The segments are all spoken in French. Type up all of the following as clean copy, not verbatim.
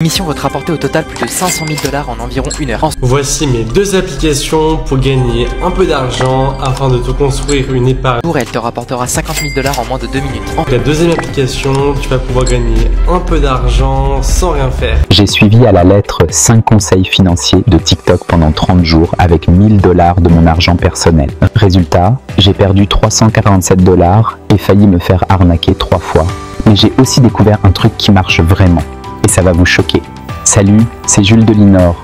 L'émission va te rapporter au total plus de 500 000 $ en environ 1 heure. Voici mes deux applications pour gagner un peu d'argent afin de te construire une épargne. Elle te rapportera 50 000 $ en moins de 2 minutes. La deuxième application, tu vas pouvoir gagner un peu d'argent sans rien faire. J'ai suivi à la lettre 5 conseils financiers de TikTok pendant 30 jours avec 1000 $ de mon argent personnel. Résultat, j'ai perdu 347 $ et failli me faire arnaquer 3 fois. Mais j'ai aussi découvert un truc qui marche vraiment. Et ça va vous choquer. Salut, c'est Jules de Linor.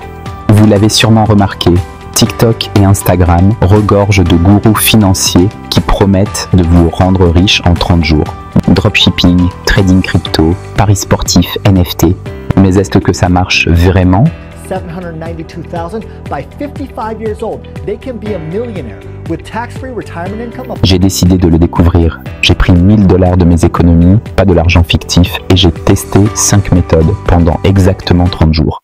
Vous l'avez sûrement remarqué, TikTok et Instagram regorgent de gourous financiers qui promettent de vous rendre riche en 30 jours. Dropshipping, trading crypto, paris sportifs, NFT. Mais est-ce que ça marche vraiment? 792,000 by 55 years old, they can be a millionaire with tax-free retirement income. J'ai décidé de le découvrir. J'ai pris 1000 $ de mes économies, pas de l'argent fictif, et j'ai testé 5 méthodes pendant exactement 30 jours.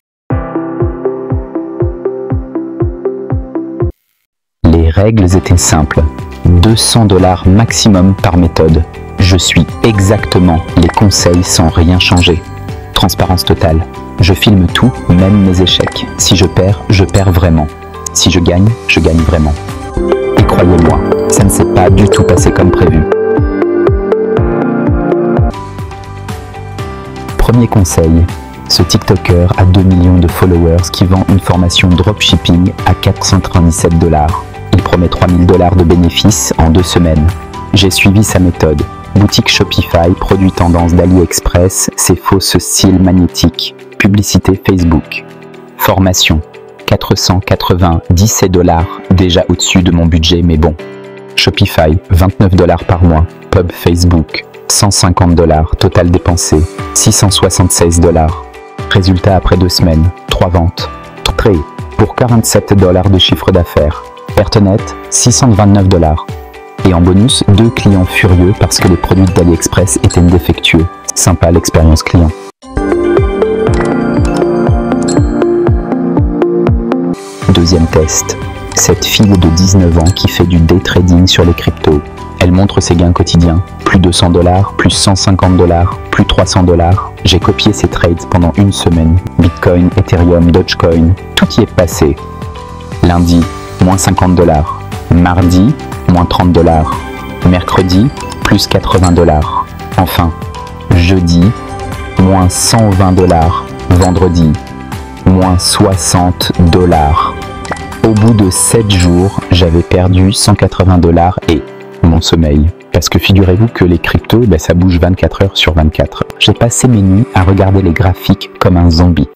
Les règles étaient simples. 200 $ maximum par méthode. Je suis exactement les conseils sans rien changer. Transparence totale. Je filme tout, même mes échecs. Si je perds vraiment. Si je gagne vraiment. Et croyez-moi, ça ne s'est pas du tout passé comme prévu. Premier conseil, ce TikToker a 2 millions de followers qui vend une formation dropshipping à 497 $. Il promet 3000 $ de bénéfices en 2 semaines. J'ai suivi sa méthode. Boutique Shopify, produit tendance d'AliExpress, ses fausses cils magnétiques. Publicité Facebook. Formation. 497 $, déjà au-dessus de mon budget, mais bon. Shopify, 29 $ par mois. Pub Facebook, 150 $, total dépensé, 676 $. Résultat après 2 semaines, 3 ventes. Trade pour 47 $ de chiffre d'affaires. Perte nette, 629 $. Et en bonus, 2 clients furieux parce que les produits d'AliExpress étaient défectueux. Sympa l'expérience client. Deuxième test. Cette fille de 19 ans qui fait du day trading sur les cryptos. Elle montre ses gains quotidiens. Plus 200 $, plus 150 $, plus 300 $. J'ai copié ses trades pendant 1 semaine. Bitcoin, Ethereum, Dogecoin, tout y est passé. Lundi, moins 50 $. Mardi, moins 30 $. Mercredi, plus 80 $. Enfin, jeudi, moins 120 $. Vendredi, moins 60 $. Au bout de 7 jours, j'avais perdu 180 $ et mon sommeil. Parce que figurez-vous que les cryptos, ça bouge 24 heures sur 24. J'ai passé mes nuits à regarder les graphiques comme un zombie.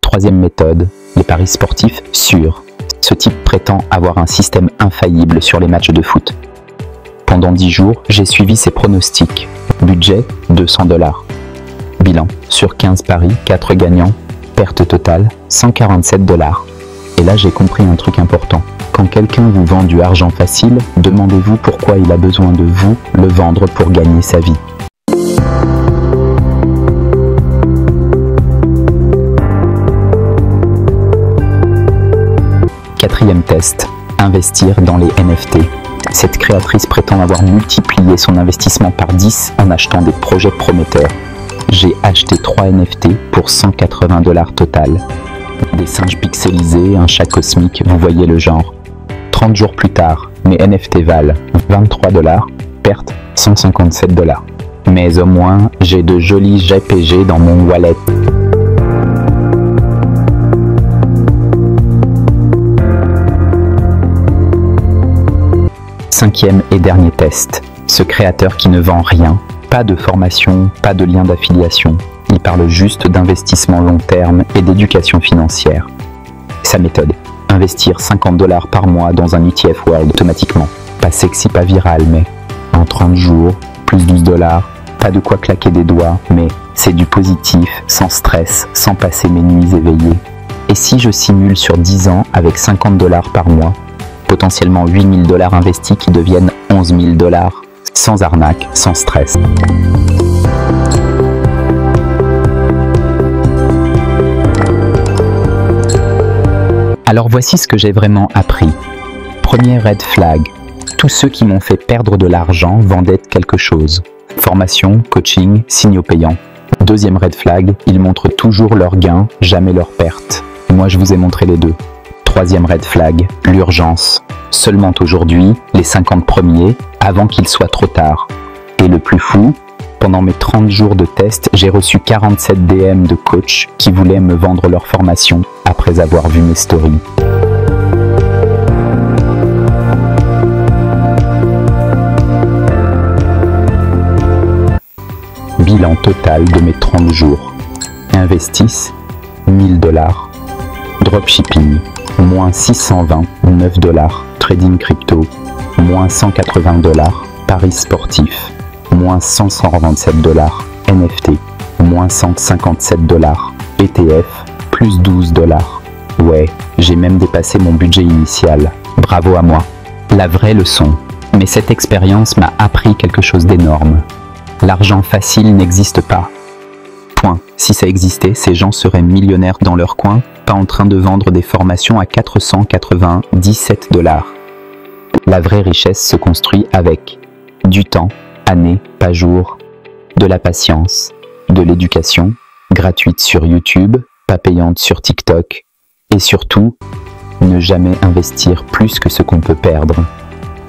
Troisième méthode, les paris sportifs sûrs. Ce type prétend avoir un système infaillible sur les matchs de foot. Pendant 10 jours, j'ai suivi ses pronostics. Budget, 200 $. Bilan, sur 15 paris, 4 gagnants. Perte totale, 147 $. Et là, j'ai compris un truc important. Quand quelqu'un vous vend du argent facile, demandez-vous pourquoi il a besoin de vous le vendre pour gagner sa vie. Quatrième test, investir dans les NFT. Cette créatrice prétend avoir multiplié son investissement par 10 en achetant des projets prometteurs. J'ai acheté 3 NFT pour 180 $ total. Des singes pixelisés, un chat cosmique, vous voyez le genre. 30 jours plus tard, mes NFT valent 23 $, perte 157 $. Mais au moins, j'ai de jolis JPG dans mon wallet. Cinquième et dernier test. Ce créateur qui ne vend rien, pas de formation, pas de lien d'affiliation. Il parle juste d'investissement long terme et d'éducation financière. Sa méthode, investir 50 $ par mois dans un ETF World automatiquement. Pas sexy, pas viral, mais en 30 jours, plus 12 $, pas de quoi claquer des doigts, mais c'est du positif, sans stress, sans passer mes nuits éveillées. Et si je simule sur 10 ans avec 50 $ par mois, potentiellement 8000 $ investis qui deviennent 11 000 $, sans arnaque, sans stress. Alors voici ce que j'ai vraiment appris. Premier red flag, tous ceux qui m'ont fait perdre de l'argent vendaient quelque chose. Formation, coaching, signaux payants. Deuxième red flag, ils montrent toujours leurs gains, jamais leurs pertes. Moi je vous ai montré les deux. Troisième red flag, l'urgence. Seulement aujourd'hui, les 50 premiers, avant qu'il soit trop tard. Et le plus fou, pendant mes 30 jours de test, j'ai reçu 47 DM de coachs qui voulaient me vendre leur formation après avoir vu mes stories. Bilan total de mes 30 jours. Investissent 1000 $. Dropshipping, moins 629 $. Trading crypto, moins 180 $. Paris sportif, moins 127 $. NFT, moins 157 $. ETF, plus 12 $. Ouais, j'ai même dépassé mon budget initial. Bravo à moi. La vraie leçon. Mais cette expérience m'a appris quelque chose d'énorme. L'argent facile n'existe pas. Point. Si ça existait, ces gens seraient millionnaires dans leur coin, pas en train de vendre des formations à 497 $. La vraie richesse se construit avec du temps, années, pas jours, de la patience, de l'éducation, gratuite sur YouTube, pas payante sur TikTok, et surtout, ne jamais investir plus que ce qu'on peut perdre.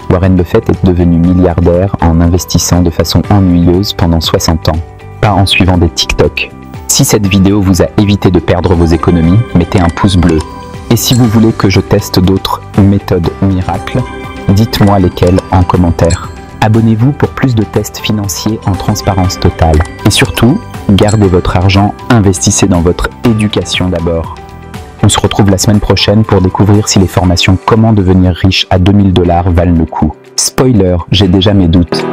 Warren Buffett est devenu milliardaire en investissant de façon ennuyeuse pendant 60 ans, pas en suivant des TikTok. Si cette vidéo vous a évité de perdre vos économies, mettez un pouce bleu. Et si vous voulez que je teste d'autres méthodes miracles, dites-moi lesquelles en commentaire. Abonnez-vous pour plus de tests financiers en transparence totale. Et surtout, gardez votre argent, investissez dans votre éducation d'abord. On se retrouve la semaine prochaine pour découvrir si les formations Comment devenir riche à 2000 $ valent le coup. Spoiler, j'ai déjà mes doutes.